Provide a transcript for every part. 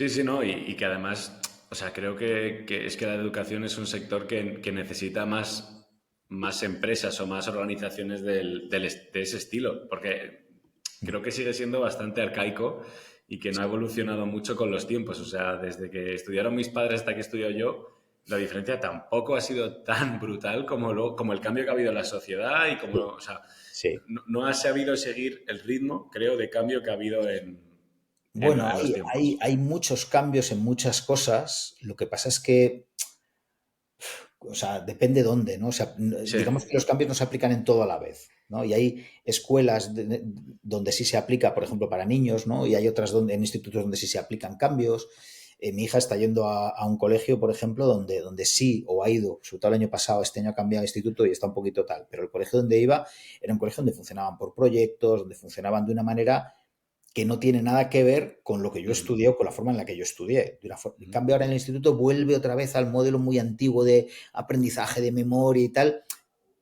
Sí, sí, no, y que además, o sea, creo que es que la educación es un sector que necesita más empresas o más organizaciones de ese estilo, porque creo que sigue siendo bastante arcaico y que no ha evolucionado mucho con los tiempos. O sea, desde que estudiaron mis padres hasta que estudio yo, la diferencia tampoco ha sido tan brutal como el cambio que ha habido en la sociedad y como, Sí, o sea, sí. no ha sabido seguir el ritmo, creo, de cambio que ha habido Bueno, en los tiempos. hay muchos cambios en muchas cosas. Lo que pasa es que, o sea, depende dónde, ¿no? O sea, Sí, digamos que los cambios no se aplican en todo a la vez, ¿no? Y hay escuelas donde sí se aplica, por ejemplo, para niños, ¿no? Y hay otras en institutos donde sí se aplican cambios. Mi hija está yendo a un colegio, por ejemplo, donde sí, o ha ido, sobre todo el año pasado, este año ha cambiado de instituto y está un poquito tal, pero el colegio donde iba era un colegio donde funcionaban por proyectos, donde funcionaban de una manera que no tiene nada que ver con lo que yo ujú, estudié o con la forma en la que yo estudié. En ujú. cambio, ahora en el instituto vuelve otra vez al modelo muy antiguo de aprendizaje de memoria y tal.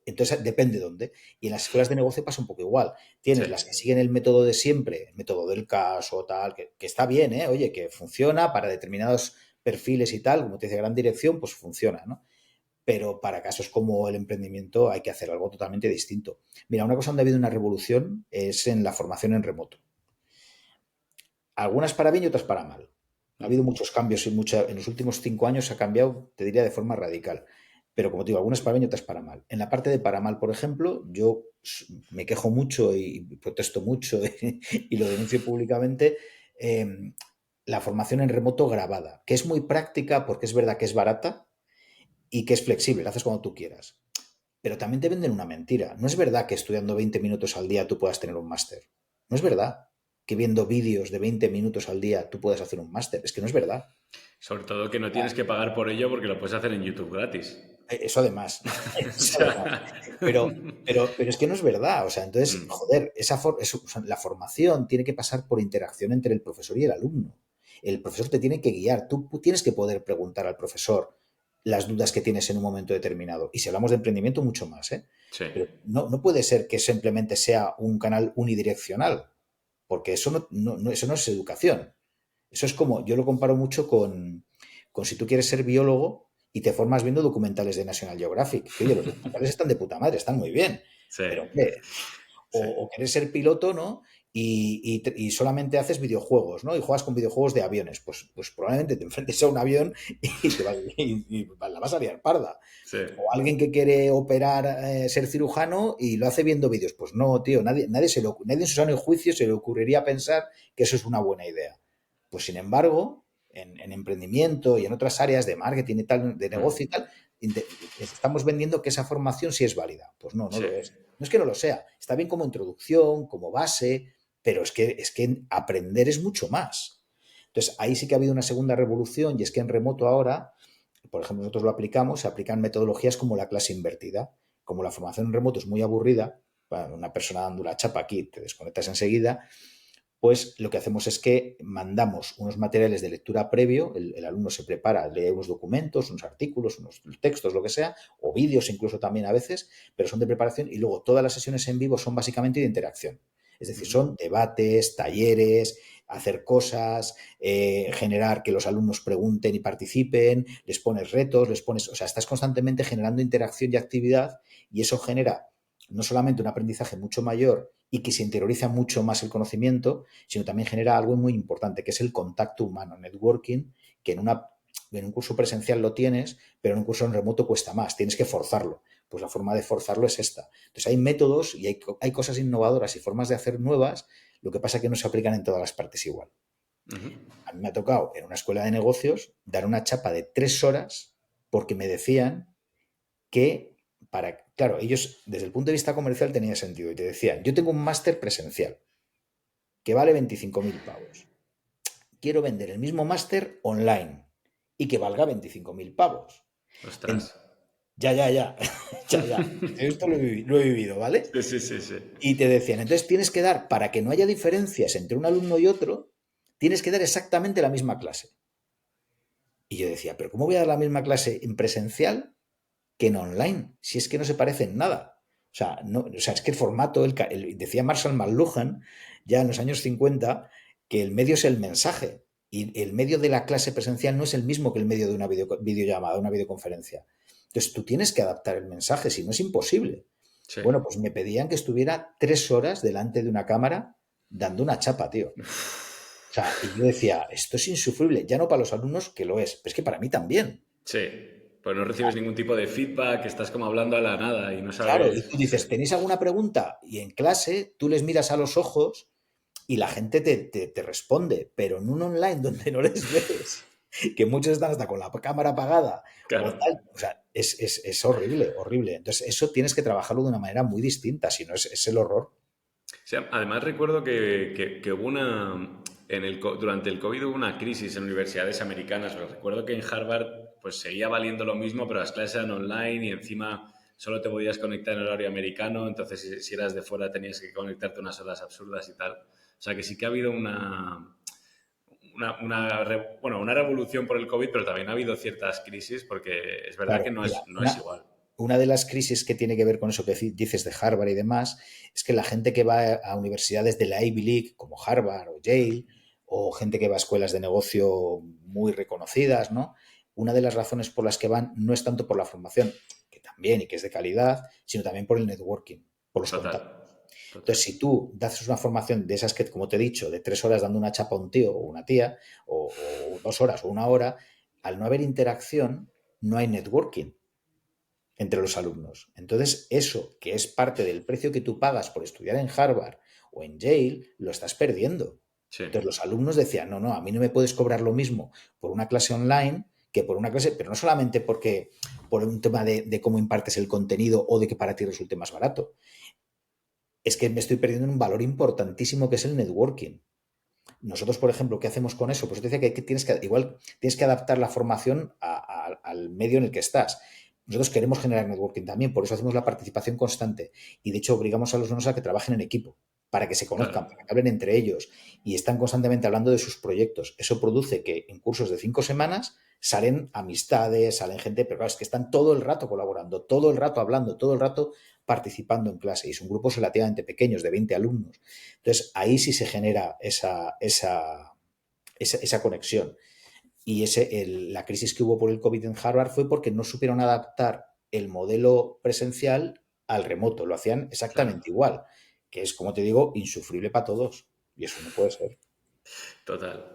Entonces, depende dónde. Y en las escuelas de negocio pasa un poco igual. Sí, Tienes las que siguen el método de siempre, el método del caso, tal, que está bien, ¿eh? Oye, que funciona para determinados perfiles y tal, como te dice gran dirección, pues funciona, ¿no? Pero para casos como el emprendimiento hay que hacer algo totalmente distinto. Mira, una cosa donde ha habido una revolución es en la formación en remoto. Algunas para bien y otras para mal. Ha habido ujú, muchos cambios y en los últimos 5 años ha cambiado, te diría, de forma radical. Pero como te digo, algunas para bien y otras para mal. En la parte de para mal, por ejemplo, yo me quejo mucho y protesto mucho y lo denuncio públicamente. eh, la formación en remoto grabada, que es muy práctica porque es verdad que es barata y que es flexible, la haces cuando tú quieras. Pero también te venden una mentira. No es verdad que estudiando 20 minutos al día tú puedas tener un máster. No es verdad que viendo vídeos de 20 minutos al día tú puedas hacer un máster. Es que no es verdad. sobre todo que no Ah, tienes que pagar por ello porque lo puedes hacer en YouTube gratis. eso además. O Eso además. sea, Pero, pero es que no es verdad. O sea, entonces, mm, joder, o sea, la formación tiene que pasar por interacción entre el profesor y el alumno. El profesor te tiene que guiar. Tú tienes que poder preguntar al profesor las dudas que tienes en un momento determinado. Y si hablamos de emprendimiento, mucho más, ¿eh? sí, Pero no puede ser que simplemente sea un canal unidireccional, porque eso eso no es educación. Eso es como, yo lo comparo mucho con si tú quieres ser biólogo y te formas viendo documentales de National Geographic. Que oye, los documentales están de puta madre, están muy bien. sí, Pero, hombre, sí. o quieres ser piloto, ¿no? Y solamente haces videojuegos, ¿no? Y juegas con videojuegos de aviones. Pues probablemente te enfrentes a un avión y, y la vas a liar parda. Sí, O alguien que quiere operar, ser cirujano y lo hace viendo vídeos. Pues no, tío, nadie en su sano juicio se le ocurriría pensar que eso es una buena idea. Pues sin embargo, en emprendimiento y en otras áreas de marketing y tal, de mm, negocio y tal, estamos vendiendo que esa formación sí es válida. Pues no, no sí, lo es. No es que no lo sea. Está bien como introducción, como base, pero es que aprender es mucho más. Entonces, ahí sí que ha habido una segunda revolución y es que en remoto ahora, por ejemplo, nosotros lo aplicamos, se aplican metodologías como la clase invertida. Como la formación en remoto es muy aburrida, una persona dando una chapa aquí, te desconectas enseguida, pues lo que hacemos es que mandamos unos materiales de lectura previo, el alumno se prepara, lee unos documentos, unos artículos, unos textos, lo que sea, o vídeos incluso también a veces, pero son de preparación y luego todas las sesiones en vivo son básicamente de interacción. Es decir, ujú, son debates, talleres, hacer cosas, generar que los alumnos pregunten y participen, les pones retos, o sea, estás constantemente generando interacción y actividad y eso genera no solamente un aprendizaje mucho mayor y que se interioriza mucho más el conocimiento, sino también genera algo muy importante, que es el contacto humano, networking, que en un curso presencial lo tienes, pero en un curso en remoto cuesta más, tienes que forzarlo. Pues la forma de forzarlo es esta. Entonces hay métodos y hay cosas innovadoras y formas de hacer nuevas, lo que pasa es que no se aplican en todas las partes igual. ujú. A mí me ha tocado en una escuela de negocios dar una chapa de 3 horas porque me decían que claro, ellos desde el punto de vista comercial tenía sentido y te decían, yo tengo un máster presencial que vale 25.000 pavos. Quiero vender el mismo máster online y que valga 25.000 pavos. Ostras. Ya, ya, ya, ya, ya. Esto lo he vivido, ¿vale? Sí, sí, sí, sí. Y te decían, entonces tienes que dar, para que no haya diferencias entre un alumno y otro, tienes que dar exactamente la misma clase. Y yo decía, pero ¿cómo voy a dar la misma clase en presencial que en online? Si es que no se parecen nada. O sea, no, o sea es que el formato, decía Marshall McLuhan ya en los años 50 que el medio es el mensaje. Y el medio de la clase presencial no es el mismo que el medio de una videollamada, una videoconferencia. Entonces tú tienes que adaptar el mensaje, si no es imposible. Sí. Bueno, pues me pedían que estuviera 3 horas delante de una cámara dando una chapa, tío. O sea, y yo decía, esto es insufrible, ya no para los alumnos, que lo es, pero es que para mí también. Sí, pues no recibes ningún tipo de feedback, estás como hablando a la nada y no Claro, y sabes. tú Sí, dices, ¿tenéis alguna pregunta? Y en clase tú les miras a los ojos y la gente te responde, pero en un online donde no les ves, que muchos están hasta con la cámara apagada o claro. tal, o sea, es horrible, horrible. Entonces, eso tienes que trabajarlo de una manera muy distinta, si no es el horror. Sí, además recuerdo que hubo durante el COVID hubo una crisis en universidades americanas, pero recuerdo que en Harvard pues seguía valiendo lo mismo, pero las clases eran online y encima solo te podías conectar en horario americano, entonces si eras de fuera tenías que conectarte unas horas absurdas y tal. O sea que sí que ha habido bueno, una revolución por el COVID, pero también ha habido ciertas crisis porque es verdad que Claro, mira, no es igual. una de las crisis que tiene que ver con eso que dices de Harvard y demás, es que la gente que va a universidades de la Ivy League, como Harvard o Yale, o gente que va a escuelas de negocio muy reconocidas, ¿no? Una de las razones por las que van no es tanto por la formación, que también y que es de calidad, sino también por el networking, por los Total, contactos. total. Entonces, si tú das una formación de esas que, como te he dicho, de 3 horas dando una chapa a un tío o una tía, o 2 horas o una hora, al no haber interacción, no hay networking entre los alumnos. Entonces, eso que es parte del precio que tú pagas por estudiar en Harvard o en Yale, lo estás perdiendo. Sí, Entonces, los alumnos decían, no, no, a mí no me puedes cobrar lo mismo por una clase online que por una clase, pero no solamente porque por un tema de cómo impartes el contenido o de que para ti resulte más barato. Es que me estoy perdiendo un valor importantísimo que es el networking. Nosotros, por ejemplo, ¿qué hacemos con eso? Pues te decía que igual tienes que adaptar la formación al medio en el que estás. Nosotros queremos generar networking también, por eso hacemos la participación constante y de hecho obligamos a los alumnos a que trabajen en equipo, para que se conozcan, claro. para que hablen entre ellos y están constantemente hablando de sus proyectos. Eso produce que en cursos de 5 semanas salen amistades, salen gente, pero claro, es que están todo el rato colaborando, todo el rato hablando, todo el rato participando en clase y son grupos relativamente pequeños, de 20 alumnos. Entonces, ahí sí se genera esa conexión. Y la crisis que hubo por el COVID en Harvard fue porque no supieron adaptar el modelo presencial al remoto. Lo hacían Claro, exactamente igual, que es, como te digo, insufrible para todos. Y eso no puede ser. total.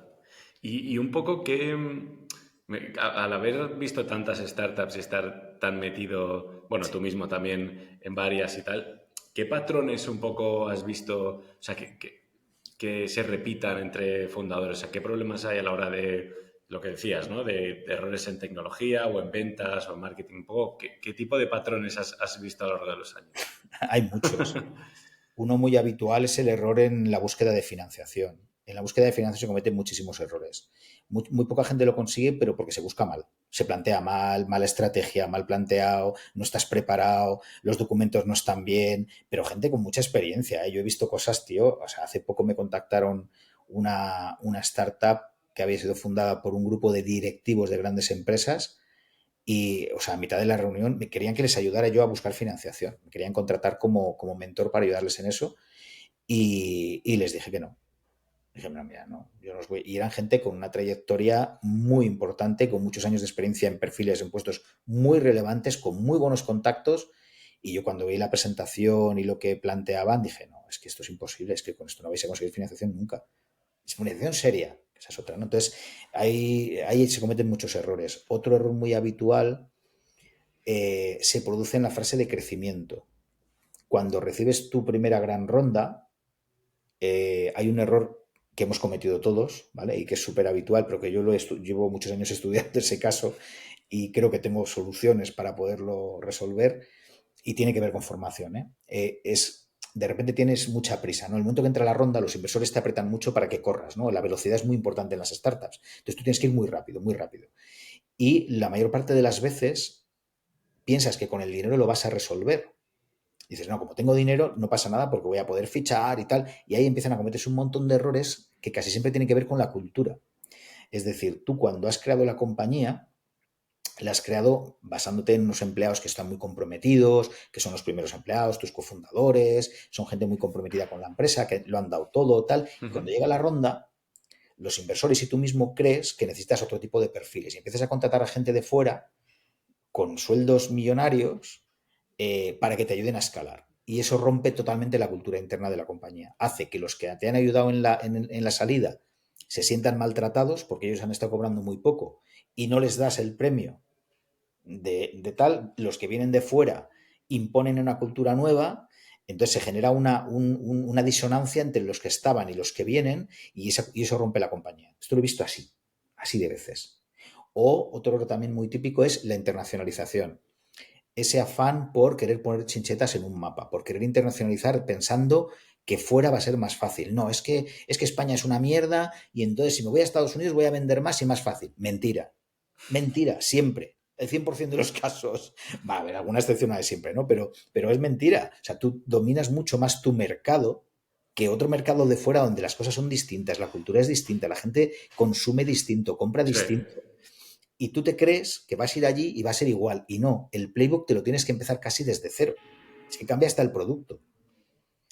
Y un poco que, al haber visto tantas startups y estar tan metido, bueno, tú mismo también en varias y tal, ¿qué patrones un poco has visto, o sea, que se repitan entre fundadores? O sea, ¿qué problemas hay a la hora de lo que decías, ¿no? De errores en tecnología o en ventas o en marketing? Un poco, ¿qué tipo de patrones has visto a lo largo de los años? Hay muchos. Uno muy habitual es el error en la búsqueda de financiación. En la búsqueda de financiación se cometen muchísimos errores. Muy poca gente lo consigue, pero porque se busca mal. Se plantea mal, mala estrategia, mal planteado, no estás preparado, los documentos no están bien, pero gente con mucha experiencia, ¿eh? Yo he visto cosas, tío, o sea, hace poco me contactaron una startup que había sido fundada por un grupo de directivos de grandes empresas y, o sea, a mitad de la reunión me querían que les ayudara yo a buscar financiación. Me querían contratar como mentor para ayudarles en eso y les dije que no. Dije, no, mira, no, yo no os voy. Y eran gente con una trayectoria muy importante, con muchos años de experiencia en perfiles, en puestos muy relevantes, con muy buenos contactos. Y yo cuando vi la presentación y lo que planteaban, dije, no, es que esto es imposible, es que con esto no vais a conseguir financiación nunca. Es financiación seria, esa es otra, ¿no? Entonces, ahí se cometen muchos errores. Otro error muy habitual se produce en la fase de crecimiento. Cuando recibes tu primera gran ronda, hay un error que hemos cometido todos, ¿vale? Y que es súper habitual, pero que yo llevo muchos años estudiando ese caso y creo que tengo soluciones para poderlo resolver y tiene que ver con formación, ¿eh? De repente tienes mucha prisa, ¿no? El momento que entra la ronda, los inversores te apretan mucho para que corras, ¿no? La velocidad es muy importante en las startups. Entonces tú tienes que ir muy rápido, muy rápido. Y la mayor parte de las veces piensas que con el dinero lo vas a resolver. Dices, no, como tengo dinero, no pasa nada porque voy a poder fichar y tal. Y ahí empiezan a cometerse un montón de errores que casi siempre tienen que ver con la cultura. Es decir, tú cuando has creado la compañía, la has creado basándote en unos empleados que están muy comprometidos, que son los primeros empleados, tus cofundadores, son gente muy comprometida con la empresa, que lo han dado todo, tal. Y cuando llega la ronda, los inversores y tú mismo crees que necesitas otro tipo de perfiles y empiezas a contratar a gente de fuera con sueldos millonarios para que te ayuden a escalar. Y eso rompe totalmente la cultura interna de la compañía. Hace que los que te han ayudado en la salida se sientan maltratados porque ellos han estado cobrando muy poco y no les das el premio de tal. Los que vienen de fuera imponen una cultura nueva, entonces se genera una disonancia entre los que estaban y los que vienen y eso rompe la compañía. Esto lo he visto así de veces. O otro también muy típico es la internacionalización. Ese afán por querer poner chinchetas en un mapa, por querer internacionalizar pensando que fuera va a ser más fácil. No, es que España es una mierda y entonces si me voy a Estados Unidos voy a vender más y más fácil. Mentira. Mentira, siempre. El 100% de los casos. Va a haber alguna excepción a de siempre, ¿no? Pero es mentira. O sea, tú dominas mucho más tu mercado que otro mercado de fuera donde las cosas son distintas, la cultura es distinta, la gente consume distinto, compra Sí. distinto y tú te crees que vas a ir allí y va a ser igual. Y no, el playbook te lo tienes que empezar casi desde cero. Es que cambia hasta el producto.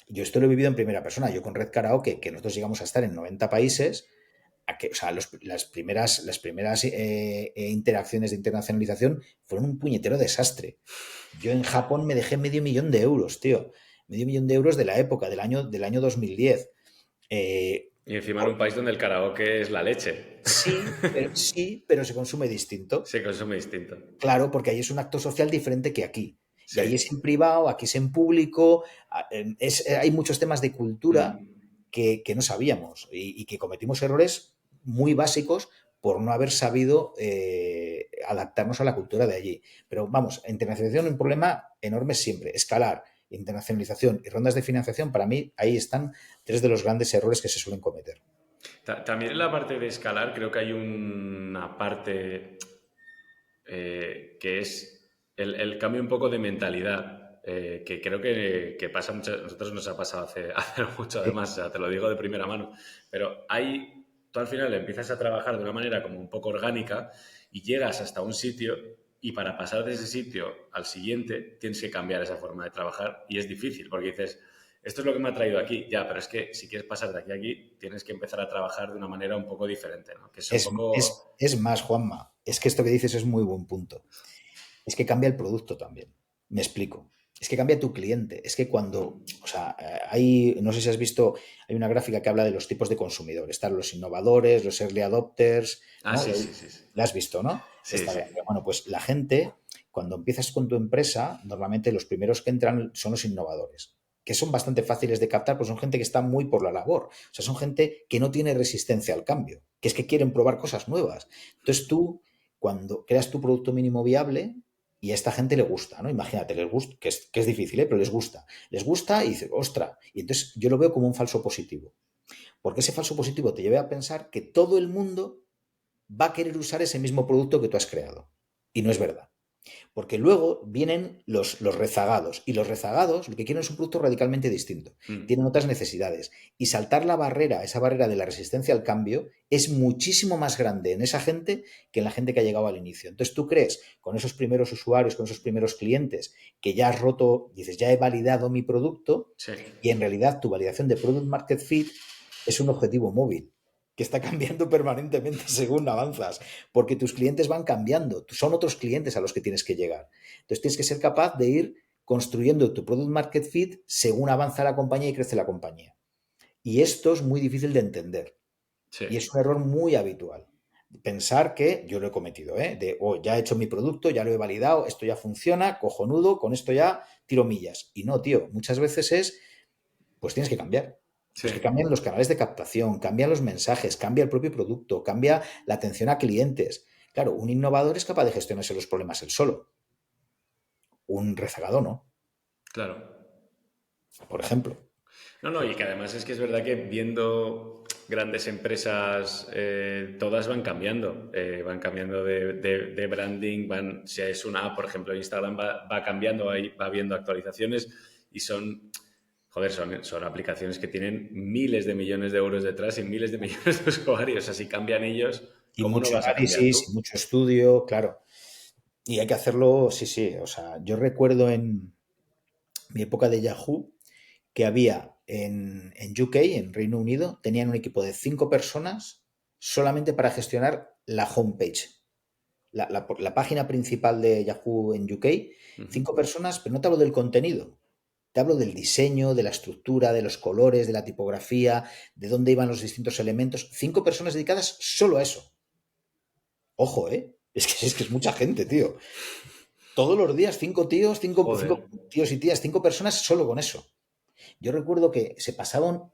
Yo esto lo he vivido en primera persona. Yo con Red Karaoke, que nosotros llegamos a estar en 90 países, o sea, las primeras interacciones de internacionalización fueron un puñetero desastre. Yo en Japón me dejé medio millón de euros, tío. Medio millón de euros de la época, del año 2010. Eh, Y encima en un país donde el karaoke es la leche. sí, pero se consume distinto. Se consume distinto. Claro, porque ahí es un acto social diferente que aquí. Y Sí. ahí es en privado, aquí es en público. Hay muchos temas de cultura Mm. que no sabíamos y que cometimos errores muy básicos por no haber sabido adaptarnos a la cultura de allí. Pero vamos, internacionalización es un problema enorme siempre. Escalar, internacionalización y rondas de financiación, para mí ahí están tres de los grandes errores que se suelen cometer. También en la parte de escalar creo que hay una parte que es el cambio un poco de mentalidad, que creo que pasa mucho, a nosotros nos ha pasado hace mucho Sí, además, o sea, te lo digo de primera mano, pero tú al final empiezas a trabajar de una manera como un poco orgánica y llegas hasta un sitio y para pasar de ese sitio al siguiente tienes que cambiar esa forma de trabajar y es difícil porque dices, esto es lo que me ha traído aquí, ya, pero es que si quieres pasar de aquí a aquí tienes que empezar a trabajar de una manera un poco diferente, ¿no? Que es un Es, poco... es más, Juanma, es que esto que dices es muy buen punto. Es que cambia el producto también. Me explico. Es que cambia tu cliente. Es que cuando, o sea, no sé si has visto, hay una gráfica que habla de los tipos de consumidor. Están los innovadores, los early adopters, Ah, ¿no? sí, sí, sí, sí. La has visto, ¿no? Sí, sí. Bueno, pues la gente, cuando empiezas con tu empresa, normalmente los primeros que entran son los innovadores, que son bastante fáciles de captar, pues son gente que está muy por la labor. O sea, son gente que no tiene resistencia al cambio, que es que quieren probar cosas nuevas. Entonces tú, cuando creas tu producto mínimo viable, y a esta gente le gusta, ¿no? Imagínate, les gusta, que es difícil, ¿eh? Pero les gusta. Les gusta y dice, ostra. Y entonces yo lo veo como un falso positivo. Porque ese falso positivo te lleva a pensar que todo el mundo va a querer usar ese mismo producto que tú has creado. Y no es verdad. Porque luego vienen los rezagados. Y los rezagados lo que quieren es un producto radicalmente distinto. Mm. Tienen otras necesidades. Y saltar la barrera, esa barrera de la resistencia al cambio, es muchísimo más grande en esa gente que en la gente que ha llegado al inicio. Entonces tú crees, con esos primeros usuarios, con esos primeros clientes, que ya has roto, dices, ya he validado mi producto, Sí. y en realidad tu validación de Product Market Fit es un objetivo móvil que está cambiando permanentemente según avanzas, porque tus clientes van cambiando, son otros clientes a los que tienes que llegar. Entonces tienes que ser capaz de ir construyendo tu product market fit según avanza la compañía y crece la compañía. Y esto es muy difícil de entender Sí. y es un error muy habitual. Pensar que yo lo he cometido, de ya he hecho mi producto, ya lo he validado, esto ya funciona, cojonudo, con esto ya tiro millas. Y no, tío, muchas veces pues tienes que cambiar. Sí. Pues que cambian los canales de captación, cambian los mensajes, cambia el propio producto, cambia la atención a clientes. Claro, un innovador es capaz de gestionarse los problemas él solo. Un rezagado no, Claro. por ejemplo. No, no, y que además es que es verdad que viendo grandes empresas, todas van cambiando de branding, si es una app, por ejemplo, Instagram va cambiando, va habiendo actualizaciones y son aplicaciones que tienen miles de millones de euros detrás y miles de millones de usuarios. Así cambian ellos, Y ¿cómo no mucho vas a cambiar análisis, y tú? mucho estudio, claro. Y hay que hacerlo, sí, sí. O sea, yo recuerdo en mi época de Yahoo que había en UK, en Reino Unido, tenían un equipo de 5 personas solamente para gestionar la homepage, la página principal de Yahoo en UK. Ujú. 5 personas, pero no te hablo del contenido. Te hablo del diseño, de la estructura, de los colores, de la tipografía, de dónde iban los distintos elementos. 5 personas dedicadas solo a eso. Ojo, ¿eh? Es que es mucha gente, tío. Todos los días, 5 tíos, cinco Joder. tíos y tías, 5 personas solo con eso. Yo recuerdo que se pasaron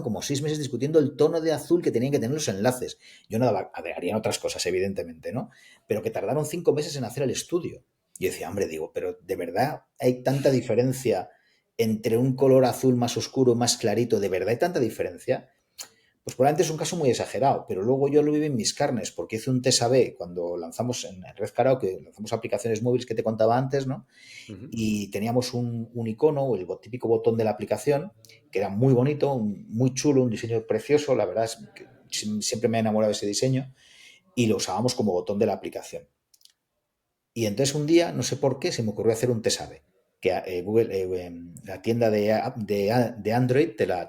como 6 meses discutiendo el tono de azul que tenían que tener los enlaces. Yo no daba, harían otras cosas, evidentemente, ¿no? Pero que tardaron 5 meses en hacer el estudio. Yo decía, hombre, digo, pero ¿de verdad hay tanta diferencia entre un color azul más oscuro y más clarito? ¿De verdad hay tanta diferencia? Pues probablemente es un caso muy exagerado, pero luego yo lo viví en mis carnes, porque hice un test A/B cuando lanzamos en Red Karaoke, lanzamos aplicaciones móviles que te contaba antes, ¿no? Ujú. Y teníamos un icono, o el típico botón de la aplicación, que era muy bonito, muy chulo, un diseño precioso, la verdad es que siempre me ha enamorado de ese diseño, y lo usábamos como botón de la aplicación. Y entonces un día, no sé por qué, se me ocurrió hacer un test A/B, que Google, la tienda de Android te la